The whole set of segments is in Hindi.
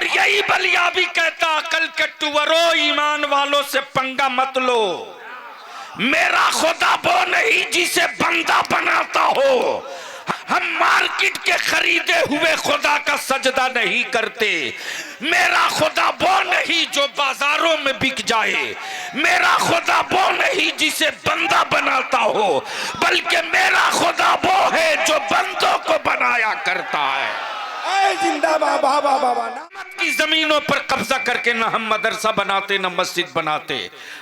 और यही बलिया भी कहता, अकल के टुवरो ईमान वालों से पंगा मत लो, मेरा खुदा वो नहीं जिसे बंदा बनाता हो। हम मार्केट के खरीदे हुए खुदा का सजदा नहीं करते। मेरा खुदा वो नहीं जो बाजारों में बिक जाए, मेरा खुदा वो नहीं जिसे बंदा बनाता हो, बल्कि मेरा खुदा वो है जो बंदों को बनाया करता है। जिंदाबाद बाबा बाबा ना की जमीनों पर कब्जा करके न हम मदरसा बनाते न मस्जिद बनाते।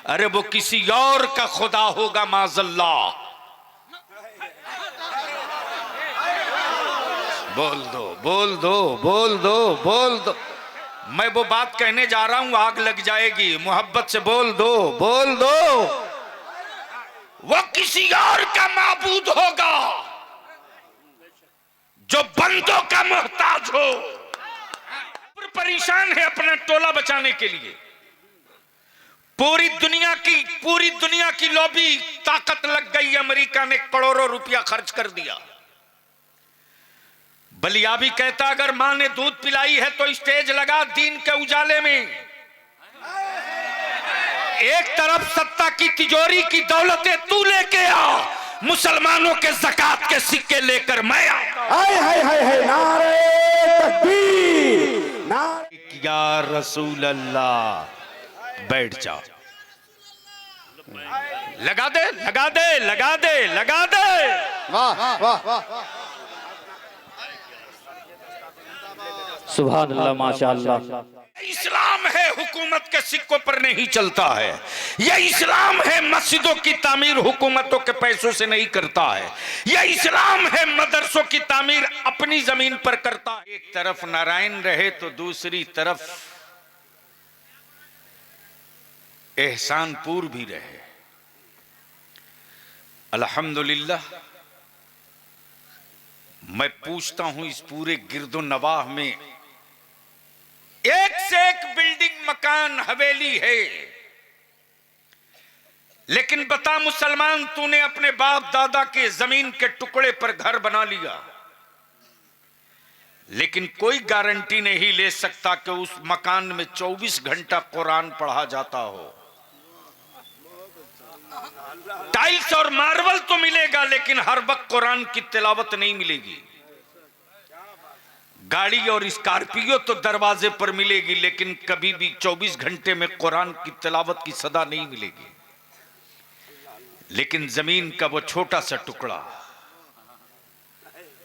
अरे वो किसी और का खुदा होगा माज़ल्ला। बोल दो बोल दो बोल दो बोल दो। मैं वो बात कहने जा रहा हूं, आग लग जाएगी। मोहब्बत से बोल दो बोल दो। वो किसी और का माबूद होगा जो बंदों का मोहताज हो। परेशान है अपना टोला बचाने के लिए। पूरी दुनिया की लॉबी ताकत लग गई। अमेरिका ने करोड़ों रुपया खर्च कर दिया। बलियाबी कहता, अगर मां ने दूध पिलाई है तो स्टेज लगा दीन के उजाले में। एक तरफ सत्ता की तिजोरी की दौलतें तू लेके आ, मुसलमानों के ज़कात के सिक्के लेकर मैं आता। हाय हाय हाय हाय नारे तकबीर नारे या रसूल अल्लाह। बैठ जाओ। लगा दे लगा दे लगा दे लगा दे। वाह वाह वाह सुभान अल्लाह माशाअल्लाह। इस्लाम है हुकूमत के सिक्कों पर नहीं चलता है। यह इस्लाम है मस्जिदों की तामीर हुकूमतों के पैसों से नहीं करता है। यह इस्लाम है मदरसों की तामीर अपनी जमीन पर करता है। एक तरफ नारायण रहे तो दूसरी तरफ एहसानपुर भी रहे। अल्हम्दुलिल्लाह। मैं पूछता हूं, इस पूरे गिरदो नवाह में एक से एक बिल्डिंग मकान हवेली है, लेकिन बता मुसलमान, तूने अपने बाप दादा के जमीन के टुकड़े पर घर बना लिया, लेकिन कोई गारंटी नहीं ले सकता कि उस मकान में 24 घंटा कुरान पढ़ा जाता हो। टाइल्स और मार्बल तो मिलेगा, लेकिन हर वक्त कुरान की तिलावत नहीं मिलेगी। गाड़ी और स्कॉर्पियो तो दरवाजे पर मिलेगी, लेकिन कभी भी 24 घंटे में कुरान की तिलावत की सदा नहीं मिलेगी। लेकिन जमीन का वो छोटा सा टुकड़ा,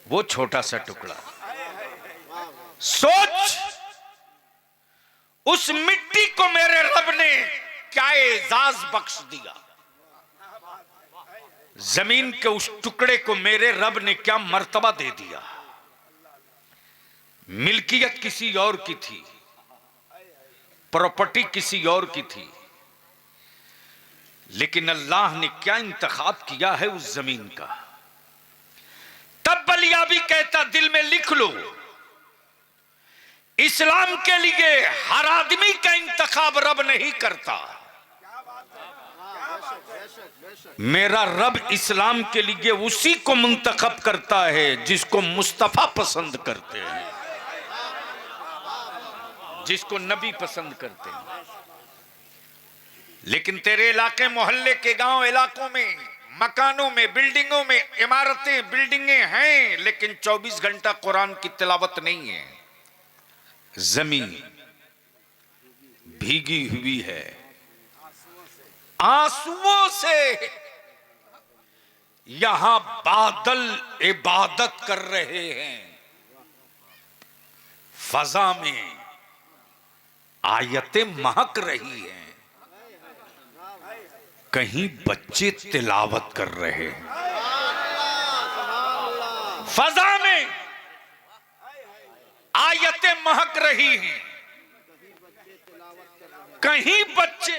वो छोटा सा टुकड़ा, सोच उस मिट्टी को मेरे रब ने क्या एजाज बख्श दिया। जमीन के उस टुकड़े को मेरे रब ने क्या मर्तबा दे दिया। मिल्कियत किसी और की थी, प्रॉपर्टी किसी और की थी, लेकिन अल्लाह ने क्या इंतखाब किया है उस जमीन का। तब बलिया भी कहता, दिल में लिख लो, इस्लाम के लिए हर आदमी का इंतखाब रब नहीं करता। मेरा रब इस्लाम के लिए उसी को मुंतखब करता है जिसको मुस्तफा पसंद करते हैं, जिसको नबी पसंद करते हैं। लेकिन तेरे इलाके मोहल्ले के गांव इलाकों में मकानों में बिल्डिंगों में इमारतें बिल्डिंगें हैं, लेकिन 24 घंटा कुरान की तिलावत नहीं है। जमीन भीगी हुई है, आंसुओं से। यहां बादल इबादत कर रहे हैं, फजा में आयतें महक रही हैं, कहीं बच्चे तिलावत कर रहे हैं। फजा में आयतें महक रही हैं, कहीं बच्चे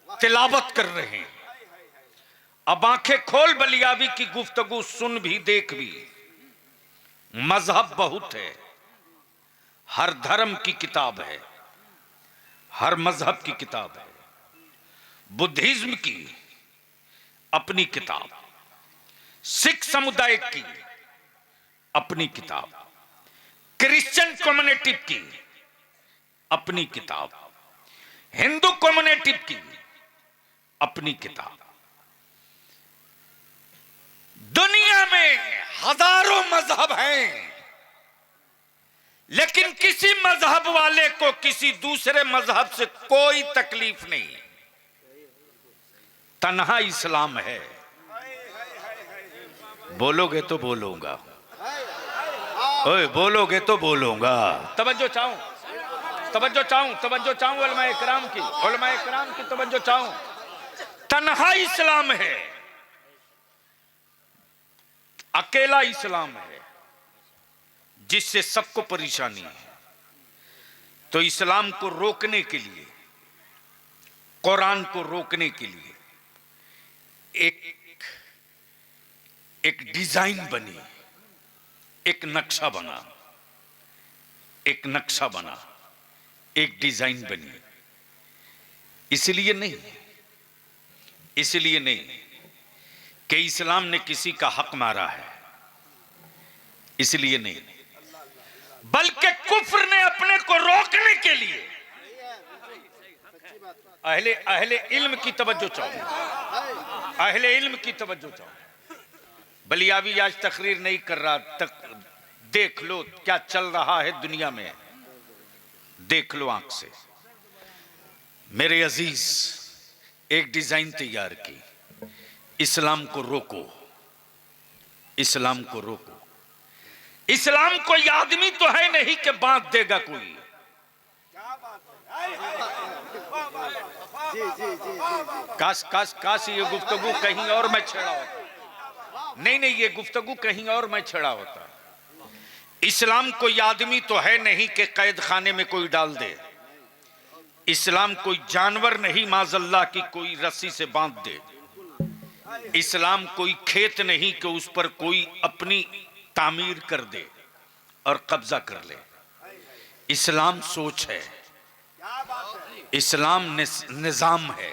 तिलावत कर रहे हैं। अब आंखें खोल, बलियाबी की गुफ्तगू सुन भी देख भी। मजहब बहुत है, हर धर्म की किताब है, हर मजहब की किताब है। बुद्धिज्म की अपनी किताब, सिख समुदाय की अपनी किताब, क्रिश्चियन कम्युनिटी की अपनी किताब, हिंदू कम्युनिटी की अपनी किताब। दुनिया में हजारों मजहब हैं, लेकिन किसी मजहब वाले को किसी दूसरे मजहब से कोई तकलीफ नहीं। तन्हा इस्लाम है। बोलोगे तो बोलूंगा, ओए बोलोगे तो बोलूंगा। तवज्जो चाहूं, तवज्जो चाहूं, तवज्जो चाहूं उलमा इकराम की, उलमा इकराम की तवज्जो चाहूं। तन्हा इस्लाम है, अकेला इस्लाम है, जिससे सबको परेशानी है। तो इस्लाम को रोकने के लिए, कुरान को रोकने के लिए एक डिजाइन बनी, एक नक्शा बना, एक नक्शा बना, एक डिजाइन बनी। इसलिए नहीं कि इस्लाम ने किसी का हक मारा है, इसलिए नहीं, बल्कि कुफ्र ने अपने को रोकने के लिए अहले इल्म की तवज्जो चाहो, अहले इल्म की तवज्जो चाहो। बलियावी आज तकरीर नहीं कर रहा, देख लो क्या चल रहा है दुनिया में, देख लो आंख से। मेरे अजीज, एक डिजाइन तैयार की, इस्लाम को रोको, इस्लाम को रोको। इस्लाम कोई आदमी तो है नहीं कि बांट देगा कोई। काश ये गुफ्तगू कहीं और मैं छेड़ा होता। नहीं, ये गुफ्तगू कहीं और मैं छेड़ा होता। इस्लाम कोई आदमी तो है नहीं कि कैद खाने में कोई डाल दे। इस्लाम कोई जानवर नहीं माज़ल्लाह की कोई रस्सी से बांध दे। इस्लाम कोई खेत नहीं कि उस पर कोई अपनी तामीर कर दे और कब्जा कर ले। इस्लाम सोच है, इस्लाम निजाम है,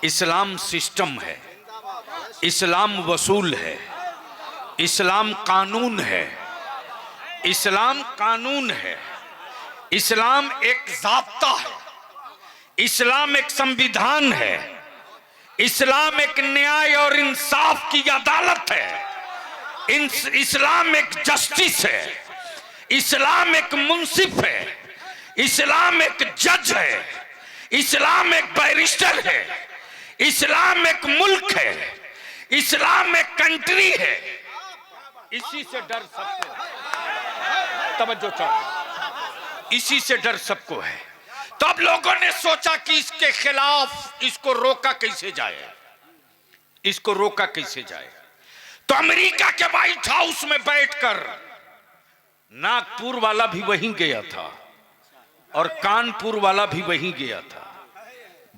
इस्लाम सिस्टम है, इस्लाम वसूल है, इस्लाम कानून है, इस्लाम कानून है, इस्लाम एक ज़ाब्ता है, इस्लाम एक संविधान है, इस्लाम एक न्याय और इंसाफ की अदालत है, इस्लाम एक जस्टिस है, इस्लाम एक मुंसिफ है, इस्लाम एक जज है, इस्लाम एक बैरिस्टर है, इस्लाम एक मुल्क है, इस्लाम एक कंट्री है। इसी से डर सबको है, तवज्जो चाहो, इसी से डर सबको है। तो अब लोगों ने सोचा कि इसके खिलाफ इसको रोका कैसे जाए, इसको रोका कैसे जाए। तो अमेरिका के व्हाइट हाउस में बैठकर नागपुर वाला भी वहीं गया था और कानपुर वाला भी वहीं गया था।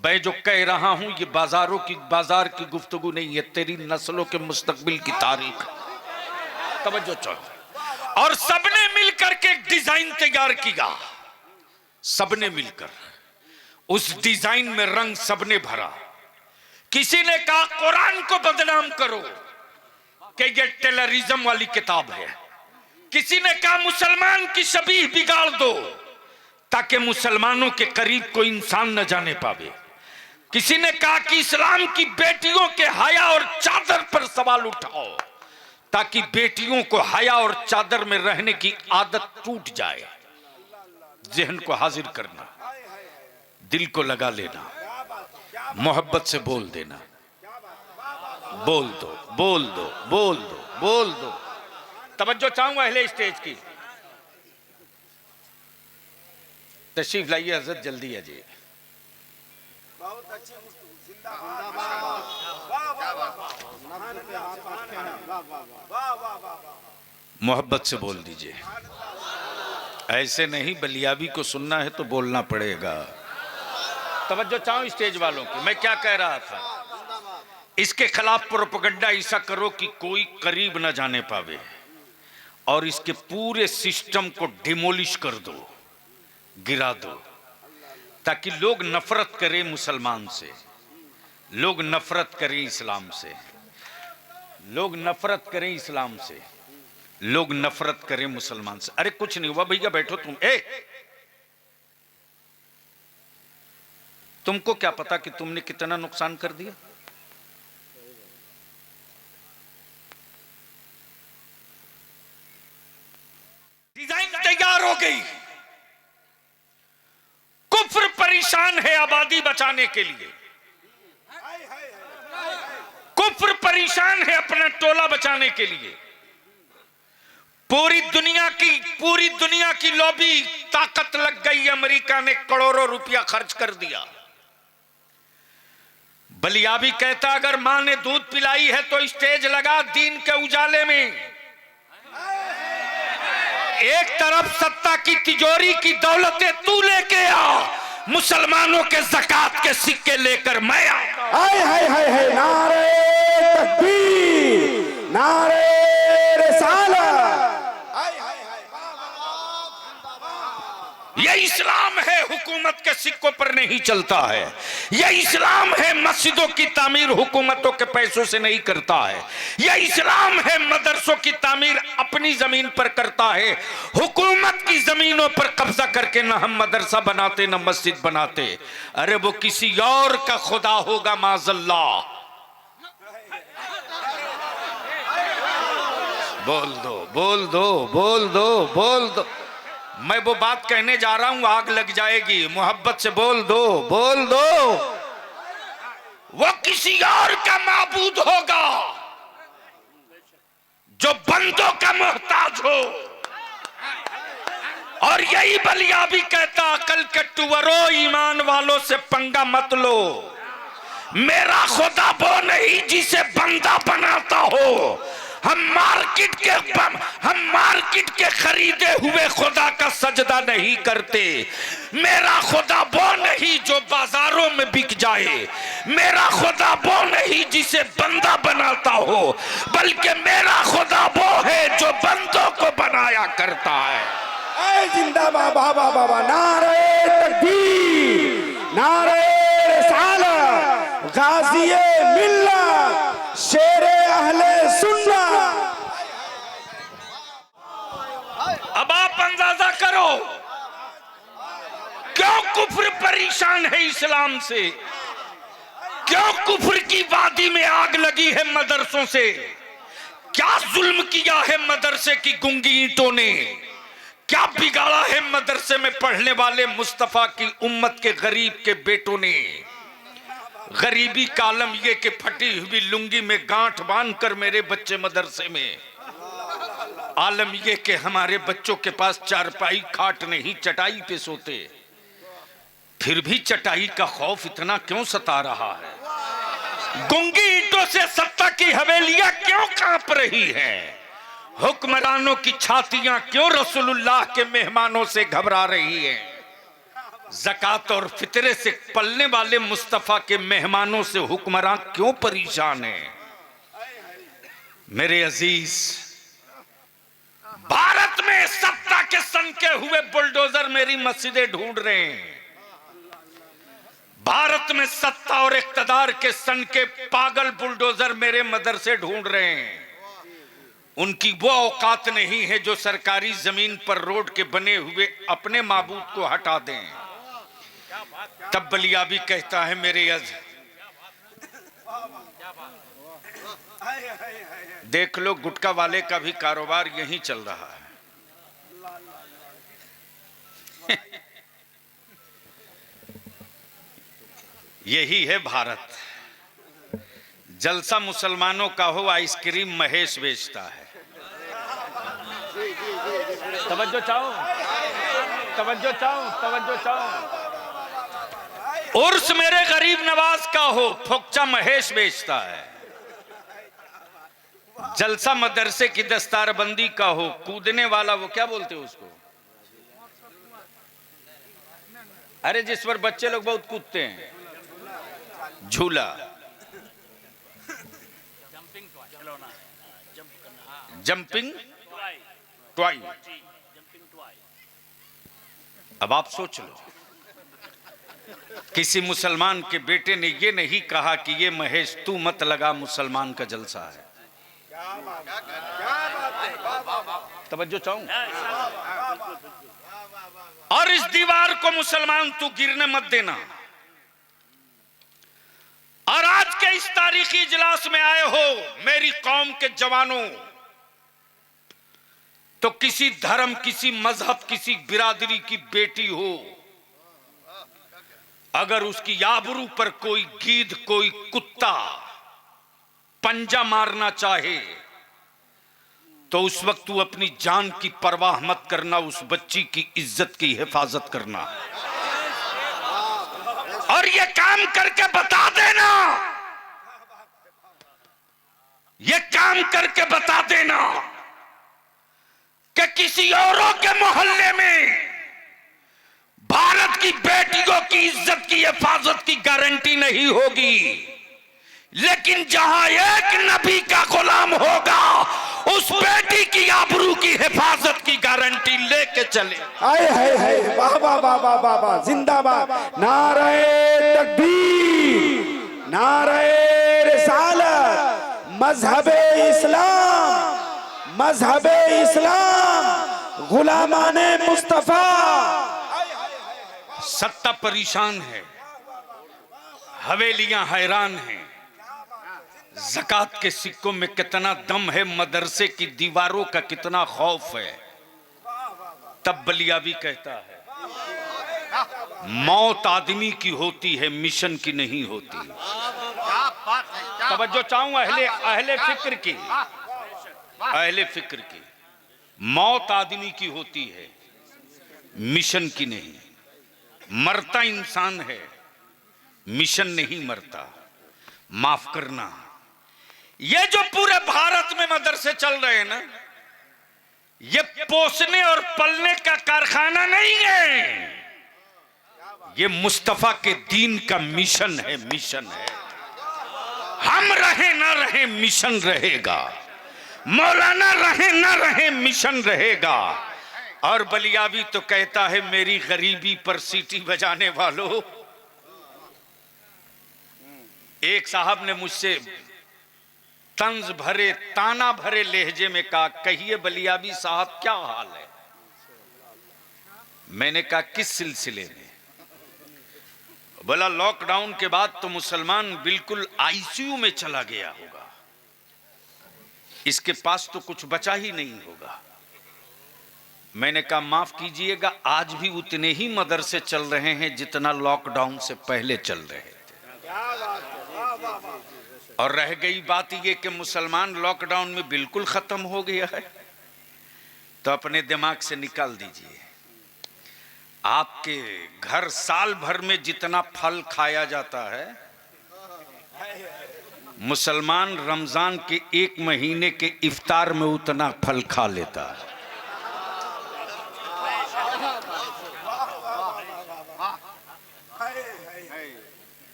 मैं जो कह रहा हूं ये बाजार की गुफ्तगू नहीं है, तेरी नस्लों के मुस्तकबिल की तारीख। तवज्जो चाहो। और सबने मिलकर के एक डिजाइन तैयार किया, सबने मिलकर उस डिजाइन में रंग सबने भरा। किसी ने कहा कुरान को बदनाम करो कि ये टेररिज्म वाली किताब है। किसी ने कहा मुसलमान की शबीह बिगाड़ दो ताकि मुसलमानों के करीब कोई इंसान न जाने पावे। किसी ने कहा कि इस्लाम की बेटियों के हया और चादर पर सवाल उठाओ ताकि बेटियों को हया और चादर में रहने की आदत टूट जाए। जहन को हाजिर करना, दिल को लगा लेना, मोहब्बत से बोल देना, बोल दो, बोल दो, बोल दो, बोल दो। तवज्जो चाहूंगा अहले स्टेज की, तशरीफ लाइए हजरत, जल्दी है जी। बहुत अच्छी मोहब्बत से बोल दीजिए, ऐसे नहीं, बलियाबी को सुनना है तो बोलना पड़ेगा। तवज्जो चाहूं स्टेज वालों की, मैं क्या कह रहा था। इसके खिलाफ प्रोपेगेंडा ऐसा करो कि कोई करीब न जाने पावे और इसके पूरे सिस्टम को डिमोलिश कर दो, गिरा दो, ताकि लोग नफरत करें मुसलमान से, लोग नफरत करें इस्लाम से, लोग नफरत करें इस्लाम से। लोग नफरत करें मुसलमान से। अरे कुछ नहीं हुआ भैया, बैठो तुम। तुमको क्या पता कि तुमने कितना नुकसान कर दिया। डिजाइन तैयार हो गई, कुफ्र परेशान है आबादी बचाने के लिए, कुफ्र परेशान है अपना टोला बचाने के लिए। पूरी दुनिया की लॉबी ताकत लग गई। अमेरिका ने करोड़ों रुपया खर्च कर दिया। बलियाबी कहता अगर मां ने दूध पिलाई है तो स्टेज लगा दीन के उजाले में। एक तरफ सत्ता की तिजोरी की दौलतें तू लेके आ, मुसलमानों के ज़कात के सिक्के लेकर मैं आऊं। हाय हाय हाय हाय, नारे तकबीर, नारे रिसालत। ये इस्लाम है, हुकूमत के सिक्कों पर नहीं चलता है। ये इस्लाम है, मस्जिदों की तामीर हुकूमतों के पैसों से नहीं करता है। ये इस्लाम है, मदरसों की तामीर अपनी जमीन पर करता है। हुकूमत की जमीनों पर कब्जा करके न हम मदरसा बनाते न मस्जिद बनाते। अरे वो किसी और का खुदा होगा माज़ल्ला। बोल दो बोल दो बोल दो बोल दो। मैं वो बात कहने जा रहा हूं, आग लग जाएगी। मोहब्बत से बोल दो बोल दो। वो किसी और का माबूद होगा जो बंदों का मोहताज हो। और यही बलियाबी कहता अकल के टुवरो, ईमान वालों से पंगा मत लो। मेरा खुदा वो नहीं जिसे बंदा बनाता हो। हम मार्केट के खरीदे हुए खुदा का सजदा नहीं करते। मेरा खुदा वो नहीं जो बाजारों में बिक जाए। मेरा खुदा वो नहीं जिसे बंदा बनाता हो, बल्कि मेरा खुदा वो है जो बंदों को बनाया करता है। जिंदाबाद बाबा बाबा, नारे तकबीर, नारे रिसालत, गाज़िए मिल्लत, शेरे अहले सुन्नत। अब आप अंदाजा करो क्यों कुफ्र परेशान है इस्लाम से, क्यों कुफ्र की वादी में आग लगी है मदरसों से। क्या जुल्म किया है मदरसे की गूंगी ईंटों ने, क्या बिगाड़ा है मदरसे में पढ़ने वाले मुस्तफा की उम्मत के गरीब के बेटों ने। गरीबी का आलम ये कि फटी हुई लुंगी में गांठ बांधकर मेरे बच्चे मदरसे में। आलम ये कि हमारे बच्चों के पास चारपाई खाट नहीं, चटाई पे सोते। फिर भी चटाई का खौफ इतना क्यों सता रहा है। गूंगी ईंटों से सत्ता की हवेलियां क्यों कांप रही हैं। हुक्मरानों की छातियां क्यों रसूलुल्लाह के मेहमानों से घबरा रही हैं। ज़कात और फितरे से पलने वाले मुस्तफा के मेहमानों से हुक्मरान क्यों परेशान हैं। मेरे अजीज, भारत में सत्ता के सनके हुए बुलडोजर मेरी मस्जिदें ढूंढ रहे हैं। भारत में सत्ता और इख्तदार के सनके पागल बुलडोजर मेरे मदरसे ढूंढ रहे हैं। उनकी वो औकात नहीं है जो सरकारी जमीन पर रोड के बने हुए अपने माबूद को हटा दें। तब बलियाबी कहता है मेरे देख लो, गुटखा वाले का भी कारोबार यही चल रहा है। यही है भारत। जलसा मुसलमानों का हो, आइसक्रीम महेश बेचता है। तवज्जो चाहो, तवज्जो चाहो, तवज्जो चाहो। उर्स मेरे गरीब नवाज का हो, फोक्चा महेश बेचता है। जलसा मदरसे की दस्तारबंदी का हो, कूदने वाला वो क्या बोलते हैं उसको, अरे जिस पर बच्चे लोग बहुत कूदते हैं, झूला, जंपिंग टॉय। अब आप सोच लो, किसी मुसलमान के बेटे ने ये नहीं कहा कि ये महेश तू मत लगा, मुसलमान का जलसा है। तवज्जो चाहूं। और इस दीवार को मुसलमान तू गिरने मत देना। और आज के इस तारीखी इजलास में आए हो मेरी कौम के जवानों, तो किसी धर्म, किसी मजहब, किसी बिरादरी की बेटी हो, अगर उसकी आबरू पर कोई गीद, कोई कुत्ता पंजा मारना चाहे तो उस वक्त तू अपनी जान की परवाह मत करना, उस बच्ची की इज्जत की हिफाजत करना। और ये काम करके बता देना, ये काम करके बता देना कि किसी औरों के मोहल्ले में भारत की बेटियों की इज्जत की हिफाजत की गारंटी नहीं होगी, लेकिन जहां एक नबी का गुलाम होगा उस बेटी की आबरू की हिफाजत की गारंटी लेके चले। आए हाय हाय, वाह वाह वाह वाह वाह वाह, जिंदाबाद। नारे तकबीर, नारे रिसालत, मजहबे इस्लाम, मजहबे इस्लाम, गुलामाने मुस्तफा। सत्ता परेशान है, हवेलियां हैरान हैं, ज़कात के सिक्कों में कितना दम है, मदरसे की दीवारों का कितना खौफ है। तब बलियाबी कहता है मौत आदमी की होती है, मिशन की नहीं होती। तवज्जो चाहूं अहले फिक्र की, अहले फिक्र की। मौत आदमी की होती है, मिशन की नहीं। मरता इंसान है, मिशन नहीं मरता। माफ करना, ये जो पूरे भारत में मदरसे चल रहे हैं ना, ये पोसने और पलने का कारखाना नहीं है, ये मुस्तफा के दीन का मिशन है, मिशन है। हम रहे ना रहे मिशन रहेगा, मौलाना रहे ना रहे मिशन रहेगा। और बलियावी तो कहता है मेरी गरीबी पर सीटी बजाने वालों। एक साहब ने मुझसे तंज भरे, ताना भरे लहजे में कहा, कहिए बलियावी साहब क्या हाल है। मैंने कहा किस सिलसिले में। बोला लॉकडाउन के बाद तो मुसलमान बिल्कुल आईसीयू में चला गया होगा, इसके पास तो कुछ बचा ही नहीं होगा। मैंने कहा माफ कीजिएगा, आज भी उतने ही मदरसे चल रहे हैं जितना लॉकडाउन से पहले चल रहे थे। और रह गई बात ये कि मुसलमान लॉकडाउन में बिल्कुल खत्म हो गया है, तो अपने दिमाग से निकाल दीजिए। आपके घर साल भर में जितना फल खाया जाता है, मुसलमान रमजान के एक महीने के इफ्तार में उतना फल खा लेता है।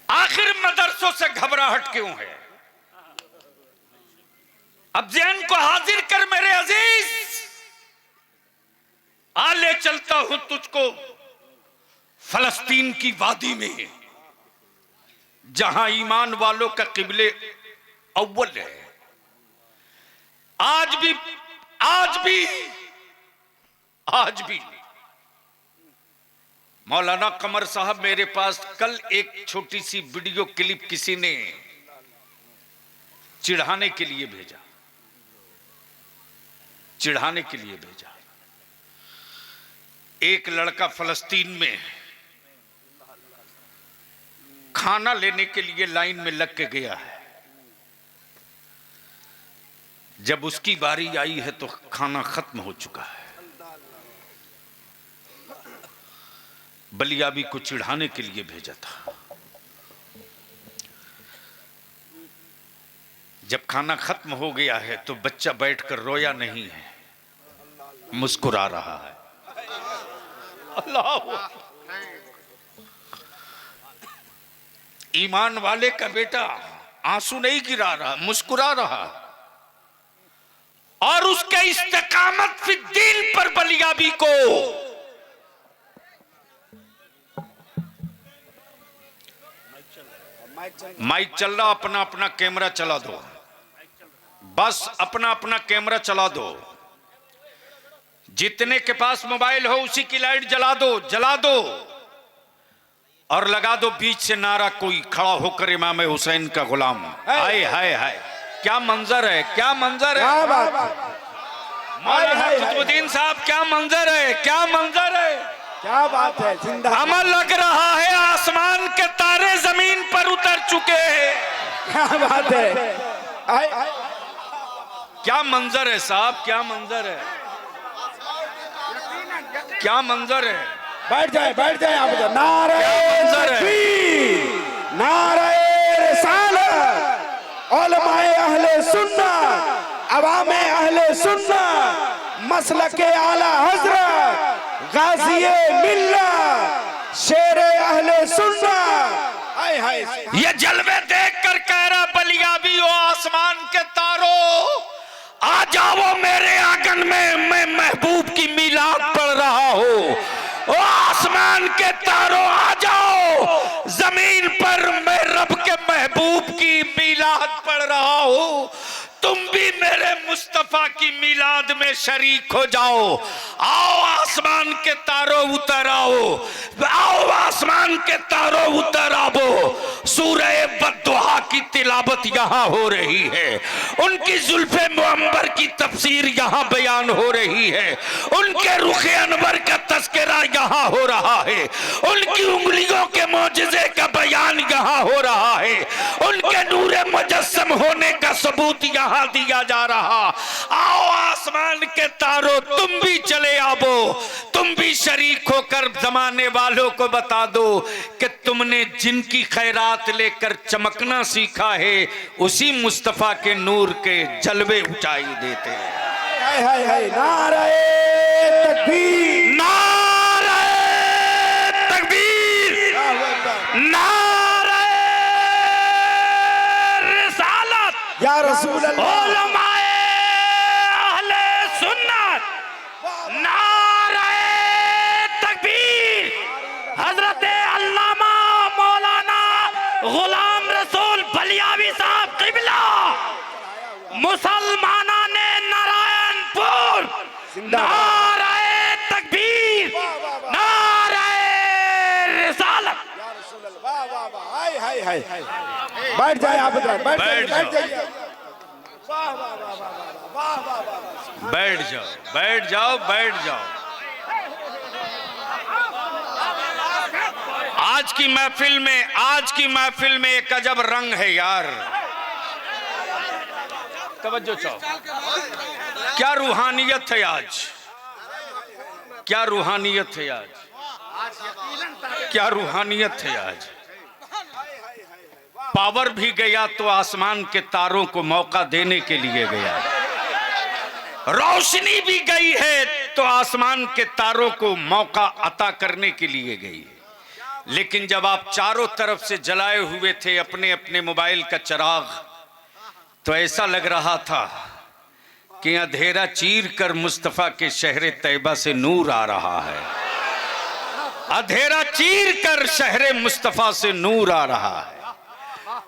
आखिर मदरसों से घबराहट क्यों है? अब ज़हन को हाजिर कर मेरे अजीज, आ ले चलता हूं तुझको फलस्तीन की वादी में, जहां ईमान वालों का किबले अव्वल है। आज भी मौलाना कमर साहब मेरे पास कल एक छोटी सी वीडियो क्लिप किसी ने चिढ़ाने के लिए भेजा, चिढ़ाने के लिए भेजा। एक लड़का फलस्तीन में खाना लेने के लिए लाइन में लग के गया है। जब उसकी बारी आई है तो खाना खत्म हो चुका है। बलियाबी को चिढ़ाने के लिए भेजा था। जब खाना खत्म हो गया है तो बच्चा बैठकर रोया नहीं है, मुस्कुरा रहा है। अल्लाह, ईमान वाले का बेटा आंसू नहीं गिरा रहा, मुस्कुरा रहा। और उसके इस्तेकामत फी दीन पर बलियाबी को माइक चल रहा, अपना अपना कैमरा चला दो, बस अपना अपना कैमरा चला दो। जितने के पास मोबाइल हो उसी की लाइट जला दो, जला दो और लगा दो बीच से नारा, कोई खड़ा होकर इमाम हुसैन का गुलाम। हाय हाय हाय, क्या मंजर है, क्या मंजर है। क्या बात है, मौलाना कुतुबुद्दीन साहब, क्या मंजर है, क्या मंजर है, क्या बात है। जिंदा अमल लग रहा है आसमान के तारे जमीन पर उतर चुके हैं। क्या बात है। क्या मंजर है साहब, क्या मंजर है, क्या मंजर है। बैठ जाए, बैठ जाए आप। नारे मंजर है। तकबीर, नारे रिसालत, उलमाए अहले सुन्नत, अवामे अहले सुन्नत, मसलके आला हजरत, गाज़िए मिल्लत, शेरे अहले सुन्नत। हाय हाय, ये जलवे देख कर कह रहा बलियाबी हो आसमान के तारों, आ जाओ मेरे आंगन में, मैं महबूब की मीलाद पढ़ रहा हूँ। ओ आसमान के तारों आ जाओ, जमीन पर मैं रब के महबूब की मीलाद पढ़ रहा हूँ। तुम भी मेरे मुस्तफा की मीलाद में शरीक हो जाओ। आओ आसमान के तारों उतर आओ, आओ आसमान के तारों उतर आओ। सूरह बद्दुहा की तिलावत यहाँ हो रही है, उनकी जुल्फे मुअम्बर की तफसीर यहाँ बयान हो रही है, उनके रुखे अनवर का तस्करा यहाँ हो रहा है, उनकी उंगलियों के मौजज़े का बयान यहाँ हो रहा है, उनके नूरे मुजस्सम होने का सबूत यहाँ दिया जा रहा। आओ आसमान के तारों, तुम भी चले आओ, तुम भी शरीक होकर जमाने वालों को बता दो कि तुमने जिनकी खैरात लेकर चमकना सीखा है, उसी मुस्तफा के नूर के जलवे ऊंचाई देते हैं। हाय हाय हाय, नारे तकबीर, नारे तकबीर, नारे रिसालत, या रसूल अल्लाह, उलमाए अहले सुन्नत, नारे तकबीर, हजरत अल्लामा मौलाना गुलाम रसूल बलियावी साहब किबला, मुसलमाना ने नारायणपुर, नारे तकबीर, नारे रिसालत। या रसूल अल्लाह, वाह वाह वाह, हाय हाय हाय। बैठ जाए आप, बैठ बैठ जाइए। जाओ, वाह वाह वाह वाह वाह वाह वाह। बैठ जाओ, बैठ जाओ, बैठ जाओ। आज की महफिल में, आज की महफिल में एक अजब रंग है यार। तवज्जो चाहो, क्या रूहानियत है आज, क्या रूहानियत है आज, क्या रूहानियत है आज। पावर भी गया तो आसमान के तारों को मौका देने के लिए गया, रोशनी भी गई है तो आसमान के तारों को मौका अता करने के लिए गई। लेकिन जब आप चारों तरफ से जलाए हुए थे अपने अपने मोबाइल का चिराग, तो ऐसा लग रहा था कि अंधेरा चीर कर मुस्तफा के शहर तैयबा से नूर आ रहा है, अंधेरा चीर कर शहर मुस्तफा से नूर आ रहा है।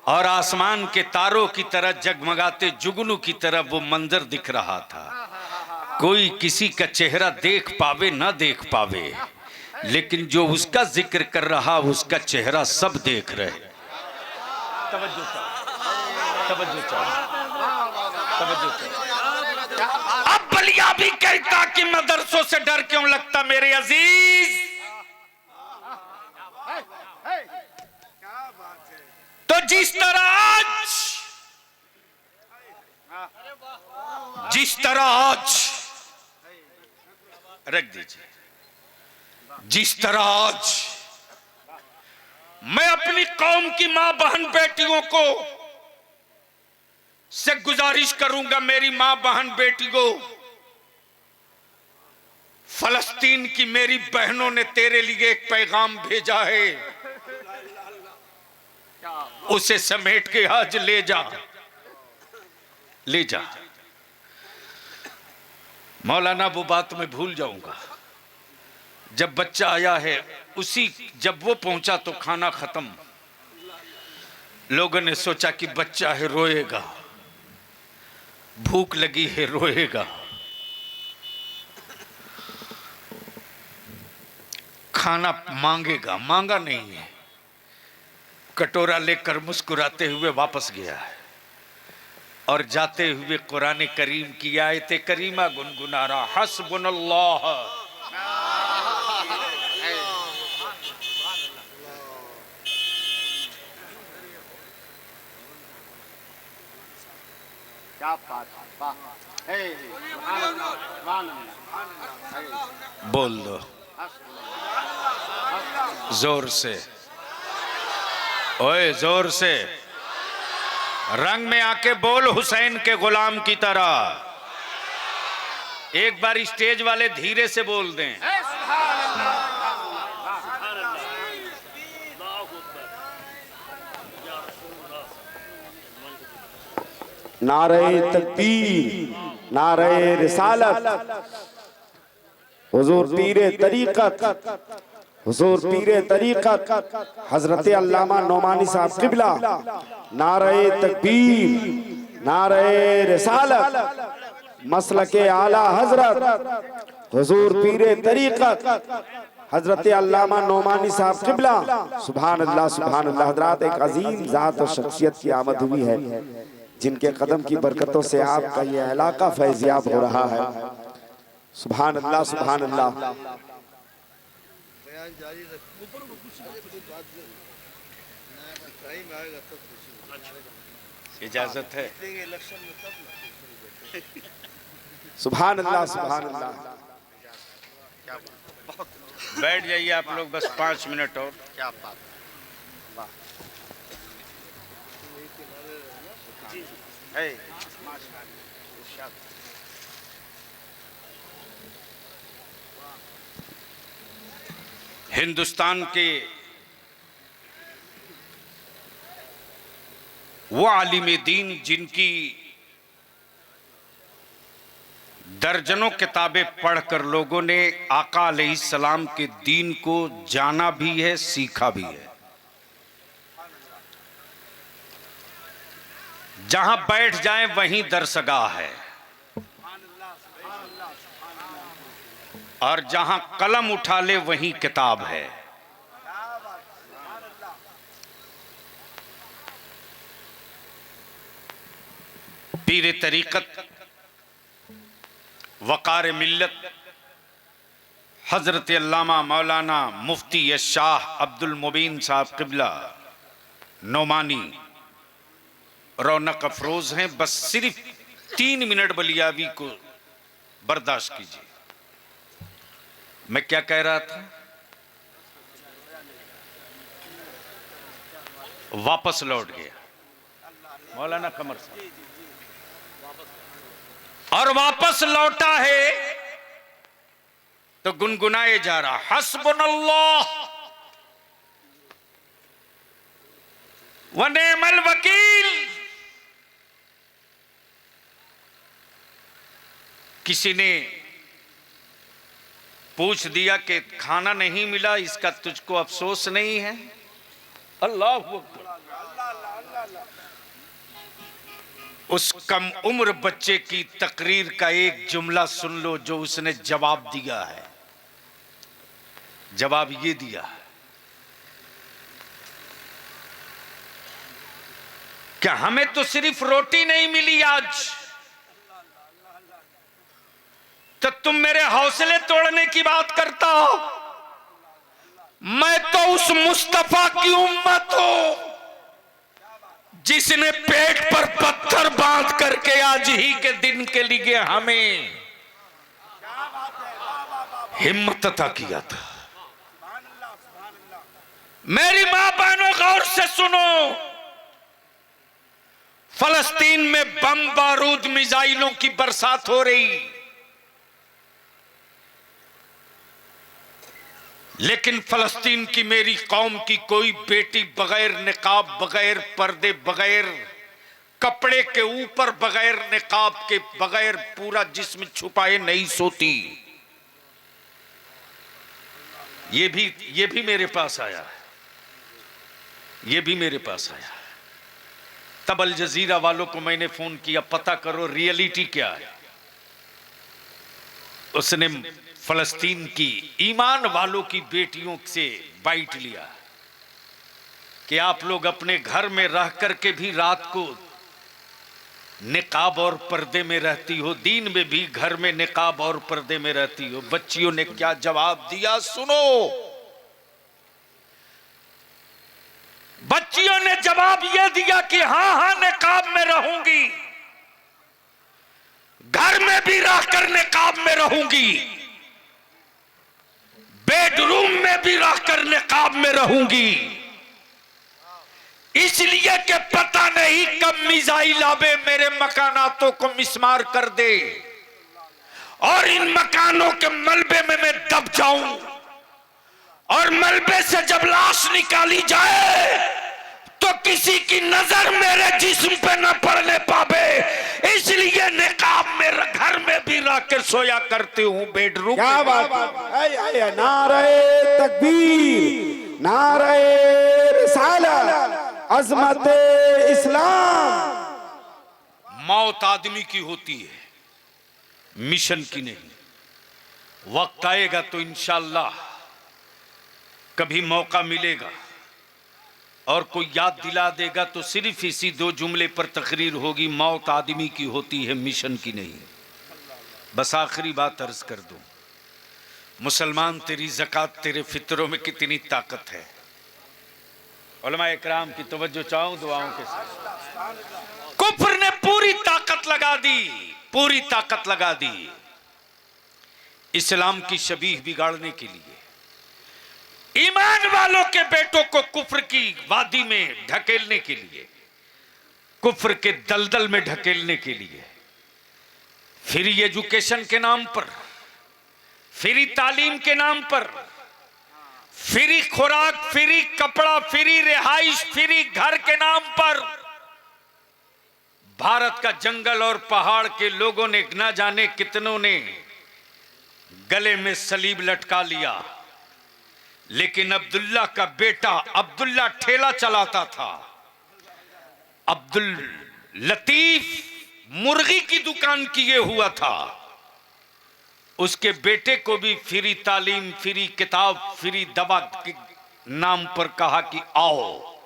और आसमान के तारों की तरह जगमगाते जुगनू की तरह वो मंजर दिख रहा था। कोई किसी का चेहरा देख पावे ना देख पावे, लेकिन जो उसका जिक्र कर रहा उसका चेहरा सब देख रहे। तवज्जो चाहो, तवज्जो चाहो, तवज्जो चाहो। अब बलिया भी कहता कि मदरसों से डर क्यों लगता मेरे अजीज। तो जिस तरह आज रख दीजिए, जिस तरह आज मैं अपनी कौम की मां बहन बेटियों को से गुजारिश करूंगा, मेरी मां बहन बेटियों, फलस्तीन की मेरी बहनों ने तेरे लिए एक पैगाम भेजा है, उसे समेट के आज ले जा, ले जा। मौलाना वो बात मैं भूल जाऊंगा, जब बच्चा आया है उसी, जब वो पहुंचा तो खाना खत्म, लोगों ने सोचा कि बच्चा है रोएगा, भूख लगी है रोएगा, खाना मांगेगा, मांगा नहीं है, कटोरा लेकर मुस्कुराते हुए वापस गया है और जाते हुए कुरान करीम की आयत करीमा गुनगुना रहा, हस्बुनल्लाह। क्या बात है, वाह, हे, बोल दो जोर से, ओए जोर से, रंग में आके बोल हुसैन के गुलाम की तरह। एक बार स्टेज वाले धीरे से बोल दें। नारे तकबीर, नारे रिसालत, हुजूर पीरे तरीकत, हुजूर पीरे तरीकत हजरत अल्लामा नौमानी साहब किबला। नारे तकबीर, नारे रिसालत, मसलके आला हजरत हुजूर पीरे तरीकत हजरत अल्लामा नौमानी साहब किबला। सुभान अल्लाह, सुभान अल्लाह। हजरात, एक अजीम जात और शख्सियत की आमद हुई है जिनके कदम की बरकतों से आपका ये इलाका फैजियाब हो रहा है। सुभान अल्लाह, सुभान अल्लाह। इजाजत है? सुभान अल्लाह, सुभान अल्लाह। बैठ जाइए आप लोग, बस 5 मिनट और। क्या बात, वाह, हिंदुस्तान के वो आलिम दीन जिनकी दर्जनों किताबें पढ़कर लोगों ने आका अलैहिस्सलाम के दीन को जाना भी है, सीखा भी है। जहां बैठ जाएं वहीं दरसगाह है, और जहां कलम उठा ले वहीं किताब है। पीर तरीकत, वकार मिल्लत हजरत अल्लामा मौलाना मुफ्ती शाह अब्दुल मुबीन साहब किबला नौमानी रौनक अफरोज हैं। बस सिर्फ 3 मिनट बलियावी को बर्दाश्त कीजिए। मैं क्या कह रहा था? वापस लौट गया मौलाना कमर साहब, और वापस लौटा है तो गुनगुनाए जा रहा, हस्बुनल्लाह व निअमल वकील। किसी ने पूछ दिया कि खाना नहीं मिला, इसका तुझको अफसोस नहीं है? अल्लाह अकबर। उस कम उम्र बच्चे की तकरीर का एक जुमला सुन लो जो उसने जवाब दिया है। जवाब ये दिया है, क्या हमें तो सिर्फ रोटी नहीं मिली आज, तो तुम मेरे हौसले तोड़ने की बात करता हो? मैं तो उस मुस्तफा की उम्मत हूं जिसने पेट पर पत्थर बांध करके आज ही के दिन के लिए हमें हिम्मत अता किया था। मेरी मां बहनों, गौर से सुनो, फलस्तीन में बम बारूद मिसाइलों की बरसात हो रही, लेकिन फलस्तीन की मेरी कौम की कोई बेटी बगैर निकाब, बगैर पर्दे, बगैर कपड़े के ऊपर, बगैर निकाब के, बगैर पूरा जिस्म छुपाए नहीं सोती। ये भी मेरे पास आया है, ये भी मेरे पास आया है। तब अल जजीरा वालों को मैंने फोन किया, पता करो रियलिटी क्या है। उसने फलस्तीन की ईमान वालों की बेटियों से बाइट लिया कि आप लोग अपने घर में रह करके भी रात को निकाब और पर्दे में रहती हो, दिन में भी घर में निकाब और पर्दे में रहती हो। बच्चियों ने क्या जवाब दिया सुनो। बच्चियों ने जवाब यह दिया कि हां हां निकाब में रहूंगी, घर में भी रहकर निकाब में रहूंगी, बेडरूम में भी रहकर निकाब में रहूंगी, इसलिए कि पता नहीं कब मिसाइल आवे मेरे मकानातों को मिस्मार कर दे और इन मकानों के मलबे में मैं दब जाऊं और मलबे से जब लाश निकाली जाए तो किसी की नजर मेरे जिस्म पे न पड़ने पावे, इसलिए निकाब में घर में भी रह के सोया करती हूं, बेडरूम। क्या बात, नारे तकबीर, नारे रिसालत, अज़मत इस्लाम। मौत आदमी की होती है, मिशन की नहीं। वक्त आएगा तो इंशाअल्लाह कभी मौका मिलेगा और कोई याद दिला देगा तो सिर्फ इसी दो जुमले पर तकरीर होगी, मौत आदमी की होती है, मिशन की नहीं। बस आखिरी बात अर्ज कर दूं, मुसलमान तेरी ज़कात तेरे फितरों में कितनी ताकत है। उलमा इकराम की तवज्जो चाहूं दुआओं के साथ। कुफ्र ने पूरी ताकत लगा दी, पूरी ताकत लगा दी इस्लाम की शबीह बिगाड़ने के लिए, ईमान वालों के बेटों को कुफ्र की वादी में ढकेलने के लिए, कुफ्र के दलदल में ढकेलने के लिए, फ्री एजुकेशन के नाम पर, फ्री तालीम के नाम पर, फ्री खुराक, फ्री कपड़ा, फ्री रिहाइश, फ्री घर के नाम पर भारत का जंगल और पहाड़ के लोगों ने न जाने कितनों ने गले में सलीब लटका लिया। लेकिन अब्दुल्ला का बेटा, अब्दुल्ला ठेला चलाता था, अब्दुल लतीफ मुर्गी की दुकान किए हुआ था, उसके बेटे को भी फ्री तालीम, फ्री किताब, फ्री दवा के नाम पर कहा कि आओ।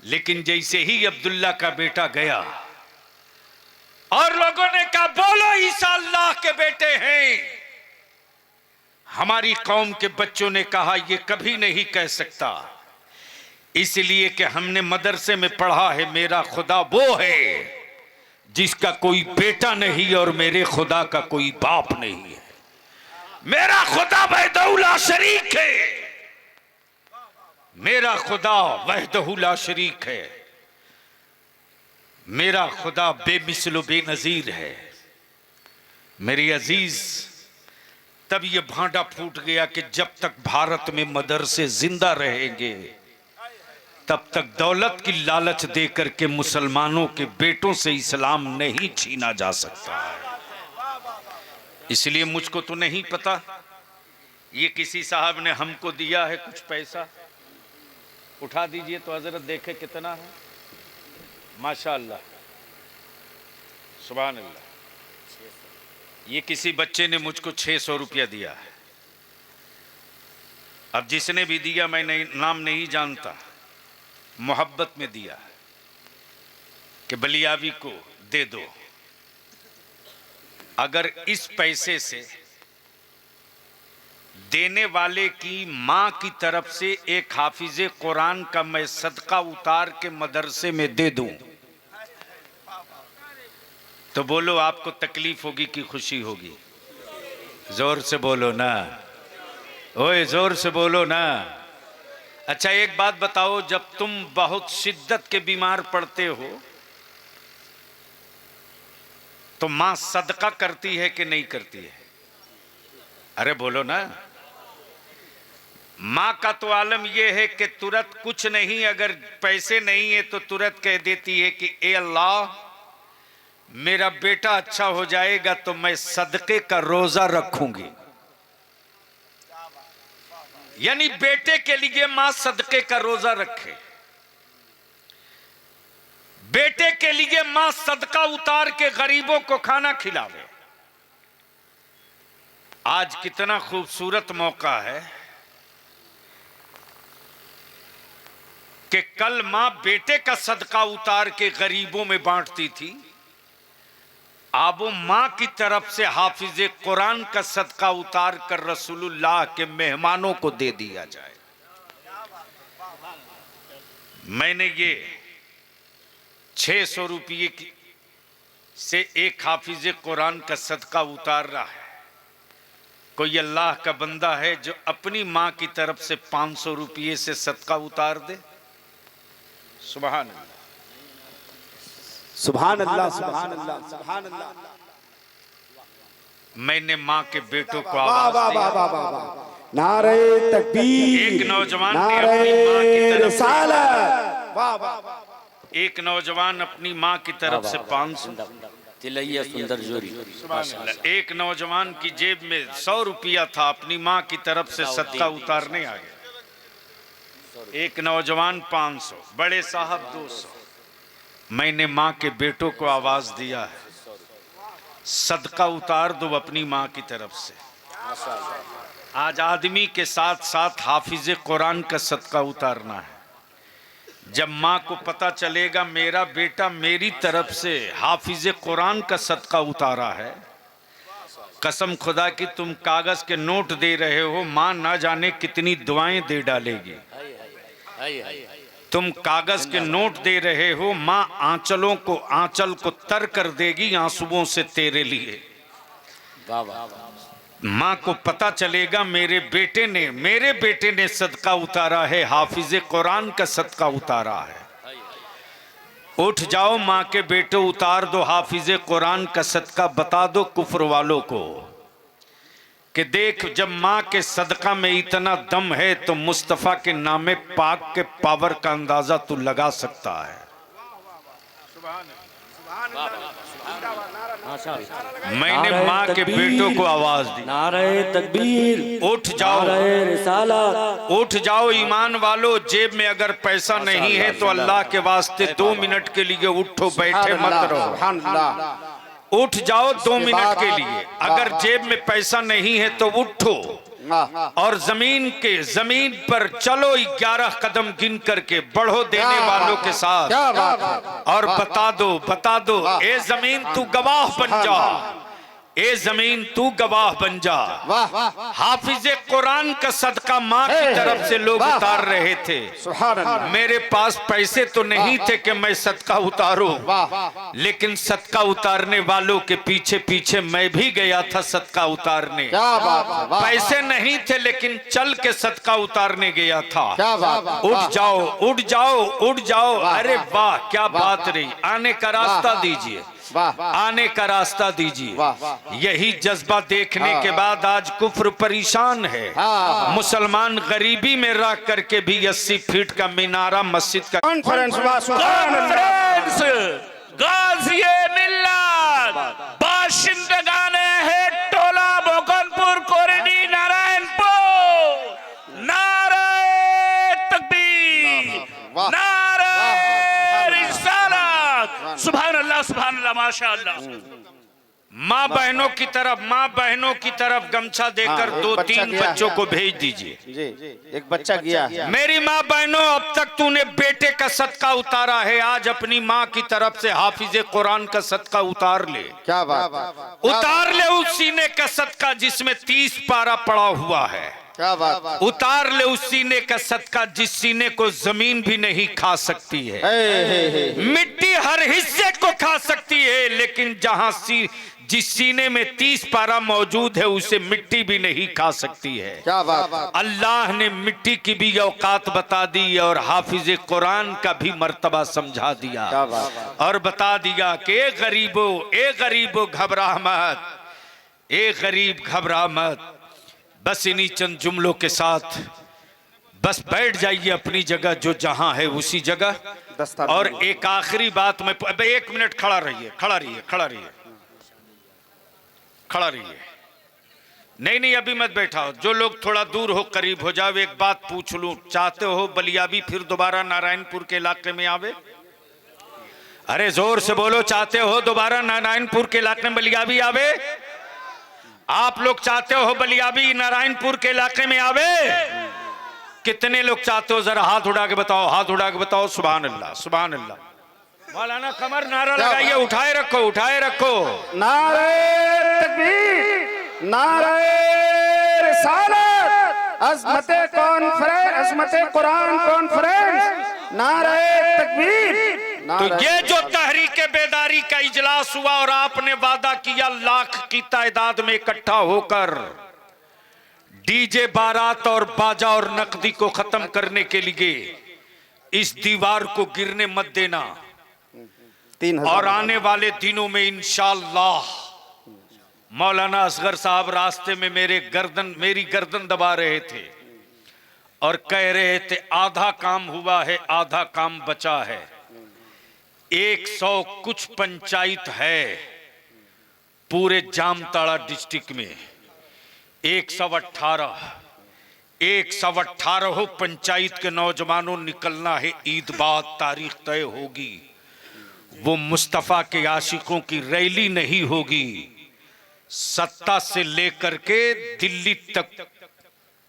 लेकिन जैसे ही अब्दुल्ला का बेटा गया और लोगों ने कहा बोलो ईसा अल्लाह के बेटे हैं, हमारी कौम के बच्चों ने कहा यह कभी नहीं कह सकता, इसलिए कि हमने मदरसे में पढ़ा है मेरा खुदा वो है जिसका कोई बेटा नहीं और मेरे खुदा का कोई बाप नहीं है। मेरा खुदा वहदहू ला शरीक है, मेरा खुदा वहदहू ला शरीक है, मेरा खुदा बेमिसल बेनजीर है। मेरी अजीज, तब ये भांडा फूट गया कि जब तक भारत में मदरसे जिंदा रहेंगे तब तक दौलत की लालच देकर के मुसलमानों के बेटों से इस्लाम नहीं छीना जा सकता। इसलिए मुझको तो नहीं पता, ये किसी साहब ने हमको दिया है कुछ पैसा, उठा दीजिए तो हजरत देखे कितना है, माशाअल्लाह, सुभान अल्लाह। ये किसी बच्चे ने मुझको 600 रुपया दिया है। अब जिसने भी दिया मैं नाम नहीं जानता, मोहब्बत में दिया कि बलियावी को दे दो। अगर इस पैसे से देने वाले की मां की तरफ से एक हाफिजे कुरान का मैं सदका उतार के मदरसे में दे दूं तो बोलो आपको तकलीफ होगी कि खुशी होगी? जोर से बोलो ना, ओए जोर से बोलो ना। अच्छा एक बात बताओ, जब तुम बहुत शिद्दत के बीमार पड़ते हो तो मां सदका करती है कि नहीं करती है? अरे बोलो ना। मां का तो आलम यह है कि तुरंत कुछ नहीं, अगर पैसे नहीं है तो तुरंत कह देती है कि ए अल्लाह मेरा बेटा अच्छा हो जाएगा तो मैं सदके का रोजा रखूंगी। यानी बेटे के लिए मां सदके का रोजा रखे, बेटे के लिए मां सदका उतार के गरीबों को खाना खिलावे। आज कितना खूबसूरत मौका है कि कल मां बेटे का सदका उतार के गरीबों में बांटती थी, अब वो मां की तरफ से हाफिज कुरान का सदका उतार कर रसूलुल्लाह के मेहमानों को दे दिया जाए। मैंने ये 600 रुपये से एक हाफिज कुरान का सदका उतार रहा है। कोई अल्लाह का बंदा है जो अपनी मां की तरफ से 500 रुपये से सदका उतार दे? सुभान अल्लाह, सुभान अल्लाह, सुभान अल्लाह, सुभान अल्लाह। मैंने मां के बेटों को वाह आवाज वाह दी। वाह वाह वाह वाह। नारे तकबीर, एक नौजवान ने नारे अपनी मां की तरफ से रिसालत। वाह वाह वाह। एक नौजवान अपनी मां की तरफ से 500, तिलैया सुंदर जोरी। एक नौजवान की जेब में 100 रुपया था, अपनी मां की तरफ से सदका उतारने आ गया। एक नौजवान 500, बड़े साहब 200। मैंने मां के बेटों को आवाज दिया है, सदका उतार दो अपनी मां की तरफ से। आज आदमी के साथ साथ हाफिज कुरान का सदका उतारना है। जब मां को पता चलेगा मेरा बेटा मेरी तरफ से हाफिज कुरान का सदका उतारा है, कसम खुदा की तुम कागज के नोट दे रहे हो, मां ना जाने कितनी दुआएं दे डालेगी। तुम कागज के नोट दे रहे हो, मां आंचल को तर कर देगी आंसुओं से तेरे लिए। मां को पता चलेगा मेरे बेटे ने सदका उतारा है, हाफिज कुरान का सदका उतारा है। उठ जाओ मां के बेटे, उतार दो हाफिज कुरान का सदका। बता दो कुफ्र वालों को कि देख, जब मां के सदका में इतना दम है तो मुस्तफा के नामे पाक के पावर का अंदाजा तू लगा सकता है। मैंने मां के बेटों को आवाज दी, नारे तकबीर, उठ जाओ, नारे रिसालत। उठ जाओ ईमान वालों। जेब में अगर पैसा नहीं है तो अल्लाह के वास्ते 2 मिनट के लिए उठो, बैठे मत रहो। सुभान अल्लाह। उठ जाओ 2 मिनट के लिए। अगर जेब में पैसा नहीं है तो उठो और जमीन पर चलो 11 कदम गिन करके बढ़ो देने वालों के साथ। क्या बात है। और बता दो ए जमीन तू गवाह बन जा, ए जमीन तू गवाह बन जा। हाफिज कुरान का सदका मां की तरफ से लोग उतार रहे थे। सुभान अल्लाह। मेरे पास पैसे तो नहीं थे कि मैं सदका उतारूं, लेकिन सदका उतारने वालों के पीछे पीछे मैं भी गया था सदका उतारने। क्या बात है। वाह। पैसे नहीं थे लेकिन चल के सदका उतारने गया था। क्या बात है। उठ जाओ, उठ जाओ, उठ जाओ। अरे वाह, क्या बात रही। आने का रास्ता दीजिए, आने का रास्ता दीजिए। यही जज्बा देखने के बाद आज कुफ्र परेशान है। मुसलमान गरीबी में रह करके भी 80 फीट का मीनारा मस्जिद का कॉन्फ्रेंस गाज़िए मिल्लत बाशिंदगाने है टोला मोकनपुर कोरडी नारायणपुर, नारे तकबीर, नारे रिसालत। सुभान अल्लाह, सुभान अल्लाह, माशाअल्लाह। माँ बहनों की तरफ गमछा देकर 2-3 बच्चों को भेज दीजिए। जी, एक बच्चा गया है। मेरी माँ बहनों, अब तक तूने बेटे का सदका उतारा है, आज अपनी माँ की तरफ से हाफिज कुरान का सदका उतार ले। क्या बात। उतार ले उस सीने का सदका जिसमें 30 पारा पड़ा हुआ है। क्या बात। उतार ले उस सीने का सदका जिस सीने को जमीन भी नहीं खा सकती है। मिट्टी हर हिस्से को खा सकती है, लेकिन जिस सीने में 30 पारा मौजूद है उसे मिट्टी भी नहीं खा सकती है। क्या बात। अल्लाह ने मिट्टी की भी औकात बता दी और हाफिज कुरान का भी मर्तबा समझा दिया। क्या बात। और बता दिया कि ए गरीबो घबरा मत, ए गरीब घबरा मत। बस इन्हीं चंद जुमलों के साथ बस बैठ जाइए अपनी जगह, जो जहां है उसी जगह। और एक आखिरी बात मैं 1 मिनट खड़ा रहिए। नहीं अभी मत बैठाओ। जो लोग थोड़ा दूर हो करीब हो जाओ। एक बात पूछ लूं, चाहते हो बलियाबी फिर दोबारा नारायणपुर के इलाके में आवे? अरे जोर से बोलो, चाहते हो दोबारा नारायणपुर के इलाके में बलियाबी आवे? आप लोग चाहते हो बलियाबी नारायणपुर के इलाके में आवे? कितने लोग चाहते हो? जरा हाथ उठा के बताओ, हाथ उठा के बताओ। सुभान अल्लाह, सुभान अल्लाह। मौलाना कमर नारा लगाइए, उठाए रखो, उठाए रखो। नारे तकबीर, नारे रिसालत, अज़मते कॉन्फ्रेंस, अज़मते कुरान कॉन्फ्रेंस, नारे तकबीर। तो ये जो तहरीके बेदारी का इजलास हुआ और आपने वादा किया लाख की तादाद में इकट्ठा होकर डीजे बारात और बाजा और नकदी को खत्म करने के लिए, इस दीवार को गिरने मत देना। 3000 और आने वाले दिनों में इंशाअल्लाह मौलाना असगर साहब रास्ते में मेरी गर्दन दबा रहे थे और कह रहे थे आधा काम हुआ है, आधा काम बचा है। 100 कुछ पंचायत है पूरे जामताड़ा डिस्ट्रिक्ट में, 118 पंचायत के नौजवानों निकलना है। ईद बाद तारीख तय होगी। वो मुस्तफा के आशिकों की रैली नहीं होगी, सत्ता से लेकर के दिल्ली तक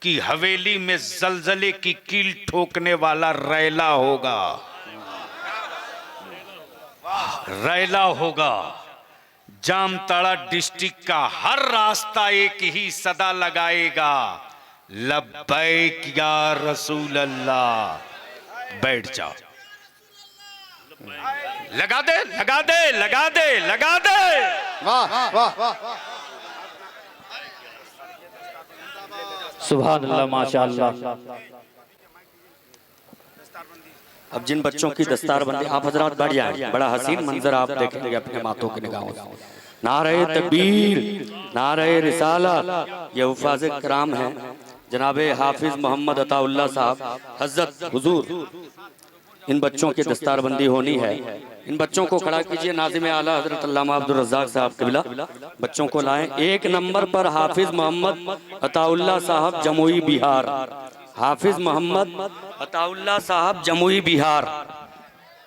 की हवेली में जलजले की कील ठोकने वाला रैला होगा, रैला होगा। जामताड़ा डिस्ट्रिक्ट का हर रास्ता एक ही सदा लगाएगा, लब्बैक या रसूल अल्लाह। बैठ जाओ, लगा दे, लगा दे, लगा दे, लगा दे। वाह वाह वाह। सुभान अल्लाह, माशाअल्लाह। अब जिन बच्चों की दस्तारबंदी, आप हजरात बैठ जाएं, बड़ा हसीन मंजर आप देखेंगे अपने माथों की निगाहों से। नारे तकबीर, नारे रिसालत। ये हुफ़ाज़ कराम हैं जनाबे हाफिज मोहम्मद अताउल्लाह साहब हज़रत हुजूर। इन बच्चों की दस्तारबंदी होनी है। इन बच्चों को खड़ा कीजिए। नाज़िम आला हज़रत अल्लामा अब्दुल रज़्ज़ाक़ साहब क़िबला बच्चों को लाएं। 1 नंबर पर हाफिज मोहम्मद अताउल्लाह साहब जमुई बिहार, हाफिज मोहम्मद अताउल्लाह साहब जमुई बिहार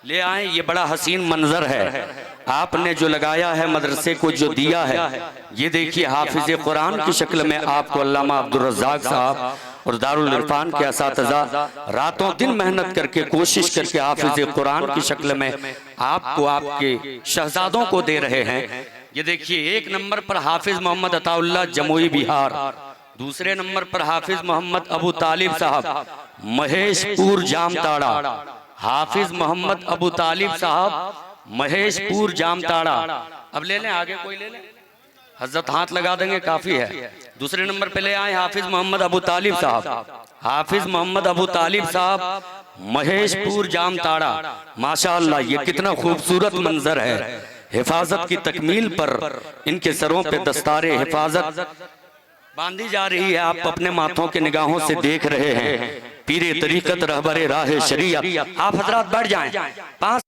ले आए। ये बड़ा हसीन मंजर है आपने जो लगाया है, मदरसे को जो दिया है। ये देखिए हाफिज कुरान की शक्ल में आपको अल्लामा अब्दुल रज़्ज़ाक़ साहब और दारुल इरफान के असातिज़ा रातों दिन मेहनत करके कोशिश करके हाफिज कुरान की शक्ल में आपको आपके शहजादों को दे रहे हैं। ये देखिए 1 नंबर पर हाफिज मोहम्मद अताउल्लाह जमुई बिहार, दूसरे नंबर पर हाफिज मोहम्मद अबू तालिब साहब महेशपुर जामताड़ा, हाफिज मोहम्मद अबू तालिब साहब महेशपुर जामताड़ा। अब ले लें, आगे कोई ले लें, हजरत हाथ लगा देंगे काफी है। दूसरे नंबर पे ले आए हाफिज मोहम्मद अबू तालिब साहब, हाफिज मोहम्मद अबू तालिब साहब महेशपुर जामताड़ा। माशाअल्लाह, ये कितना खूबसूरत मंजर है। हिफाजत की तकमील पर इनके सरों पे दस्तारे हिफाजत बांधी जा रही है। आप अपने माथों के निगाहों से देख रहे हैं। पीरे तरीकत रहबरे राह शरीयत। आप हजरात बैठ जाएं। 5